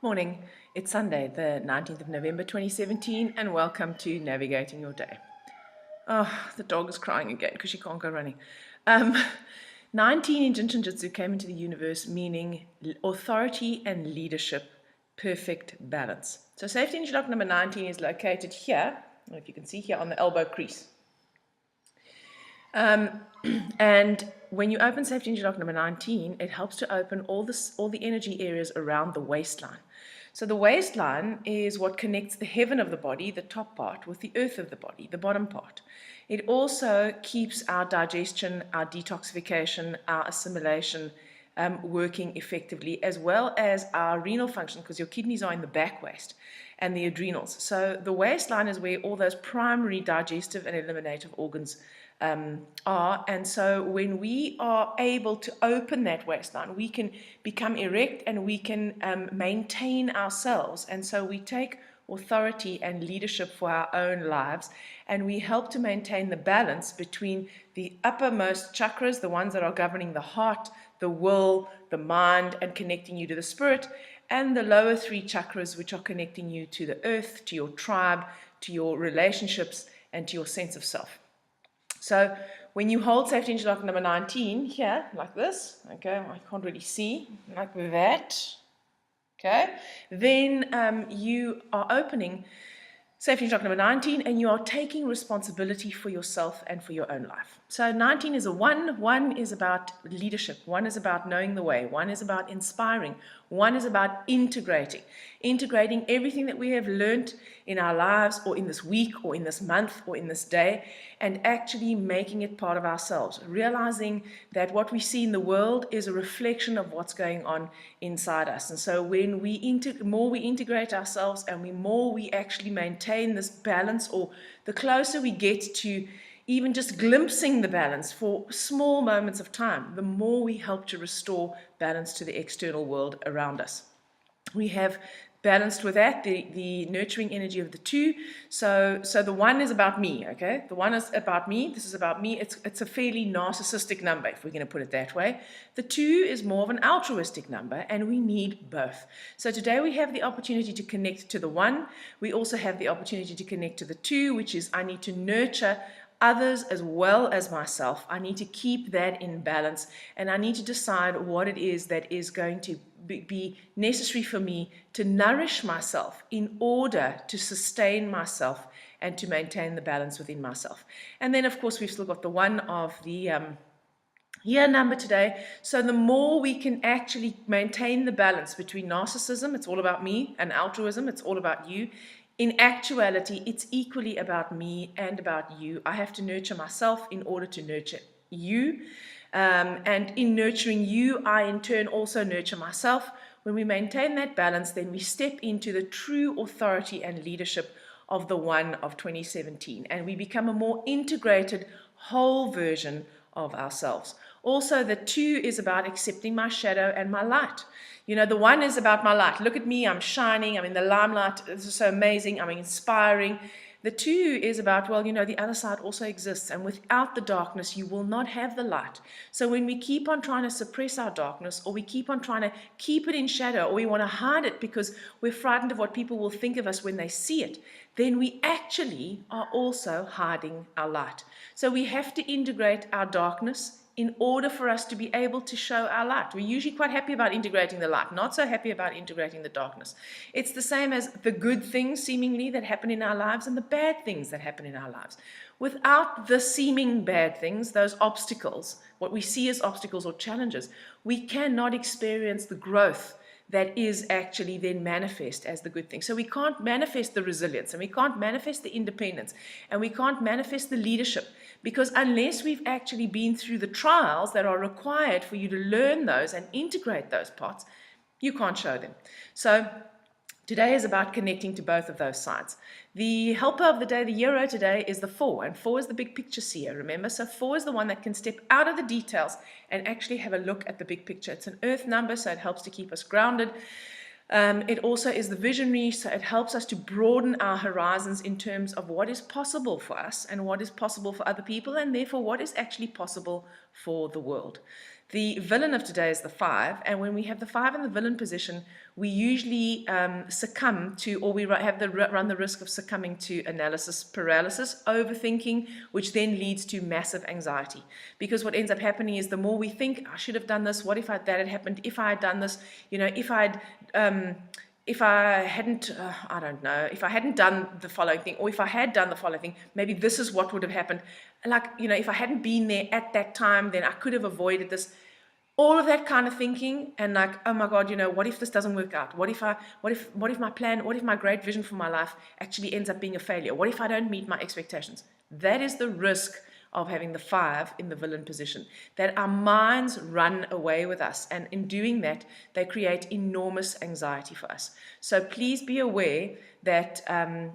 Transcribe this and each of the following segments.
Morning, it's Sunday, the 19th of November 2017, and welcome to Navigating Your Day. Oh, the dog is crying again because she can't go running. 19 in Jin Shin Jyutsu came into the universe meaning authority and leadership, perfect balance. So safety energy lock number 19 is located here, I don't know if you can see here on the elbow crease. And when you open safety energy lock number 19, it helps to open all the energy areas around the waistline. So the waistline is what connects the heaven of the body, the top part, with the earth of the body, the bottom part. It also keeps our digestion, our detoxification, our assimilation working effectively, as well as our renal function, because your kidneys are in the back waist, and the adrenals. So the waistline is where all those primary digestive and eliminative organs are, and so when we are able to open that waistline, we can become erect and we can maintain ourselves, and so we take authority and leadership for our own lives, and we help to maintain the balance between the uppermost chakras, the ones that are governing the heart, the will, the mind, and connecting you to the spirit, and the lower three chakras, which are connecting you to the earth, to your tribe, to your relationships, and to your sense of self. So when you hold safety energy lock number 19 here, like this, okay, I can't really see, like that, okay, then you are opening safety energy lock number 19 and you are taking responsibility for yourself and for your own life. So 19 is a 1. 1 is about leadership. 1 is about knowing the way. 1 is about inspiring. 1 is about integrating everything that we have learned in our lives or in this week or in this month or in this day, and actually making it part of ourselves, realizing that what we see in the world is a reflection of what's going on inside us. And so when more we integrate ourselves and more we actually maintain this balance, or the closer we get to even just glimpsing the balance for small moments of time, the more we help to restore balance to the external world around us. We have balanced with that the nurturing energy of the 2. So the 1 is about me, okay? The 1 is about me. This is about me. It's a fairly narcissistic number, if we're going to put it that way. The 2 is more of an altruistic number, and we need both. So today we have the opportunity to connect to the 1. We also have the opportunity to connect to the 2, which is I need to nurture others as well as myself. I need to keep that in balance, and I need to decide what it is that is going to be necessary for me to nourish myself in order to sustain myself and to maintain the balance within myself. And then, of course, we've still got the 1 of the year number today. So the more we can actually maintain the balance between narcissism, it's all about me, and altruism, it's all about you. In actuality, it's equally about me and about you. I have to nurture myself in order to nurture you. And in nurturing you, I in turn also nurture myself. When we maintain that balance, then we step into the true authority and leadership of the 1 of 2017. And we become a more integrated, whole version of ourselves. Also, the 2 is about accepting my shadow and my light. You know, the 1 is about my light. Look at me, I'm shining, I'm in the limelight, this is so amazing, I'm inspiring. The 2 is about, well, you know, the other side also exists, and without the darkness, you will not have the light. So when we keep on trying to suppress our darkness, or we keep on trying to keep it in shadow, or we want to hide it because we're frightened of what people will think of us when they see it, then we actually are also hiding our light. So we have to integrate our darkness in order for us to be able to show our light. We're usually quite happy about integrating the light, not so happy about integrating the darkness. It's the same as the good things seemingly that happen in our lives and the bad things that happen in our lives. Without the seeming bad things, those obstacles, what we see as obstacles or challenges, we cannot experience the growth that is actually then manifest as the good thing. So we can't manifest the resilience, and we can't manifest the independence, and we can't manifest the leadership, because unless we've actually been through the trials that are required for you to learn those and integrate those parts, you can't show them. So today is about connecting to both of those sides. The helper of the day, the hero today, is the 4, and 4 is the big picture seer, remember? So 4 is the one that can step out of the details and actually have a look at the big picture. It's an earth number, so it helps to keep us grounded. It also is the visionary, so it helps us to broaden our horizons in terms of what is possible for us and what is possible for other people, and therefore what is actually possible for the world. The villain of today is the 5, and when we have the 5 in the villain position, we usually succumb to, or we run the risk of succumbing to analysis paralysis, overthinking, which then leads to massive anxiety. Because what ends up happening is the more we think, I should have done this, what if that had happened, if I had done this, if I hadn't, I don't know, if I hadn't done the following thing, or if I had done the following thing, maybe this is what would have happened. Like, if I hadn't been there at that time, then I could have avoided this. All of that kind of thinking, and like, oh my God, what if this doesn't work out? What if my plan, what if my great vision for my life actually ends up being a failure? What if I don't meet my expectations? That is the risk of having the 5 in the villain position, that our minds run away with us, and in doing that, they create enormous anxiety for us. So please be aware that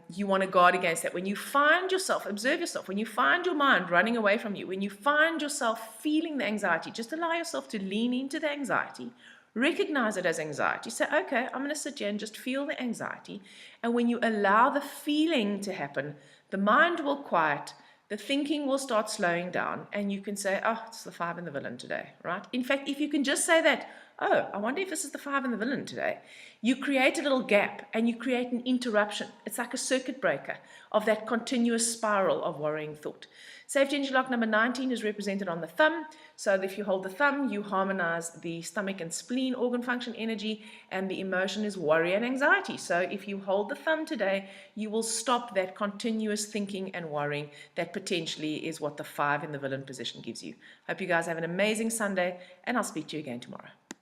you want to guard against that. When you find yourself, observe yourself, when you find your mind running away from you, when you find yourself feeling the anxiety, just allow yourself to lean into the anxiety, recognize it as anxiety. Say, okay, I'm going to sit here and just feel the anxiety. And when you allow the feeling to happen, the mind will quiet, the thinking will start slowing down, and you can say, oh, it's the 5 and the villain today, right? In fact, if you can just say that, oh, I wonder if this is the 5 and the villain today, you create a little gap and you create an interruption. It's like a circuit breaker of that continuous spiral of worrying thought. Safety Energy Lock number 19 is represented on the thumb. So if you hold the thumb, you harmonize the stomach and spleen organ function energy, and the emotion is worry and anxiety. So if you hold the thumb today, you will stop that continuous thinking and worrying that potentially is what the 5 in the villain position gives you. Hope you guys have an amazing Sunday, and I'll speak to you again tomorrow.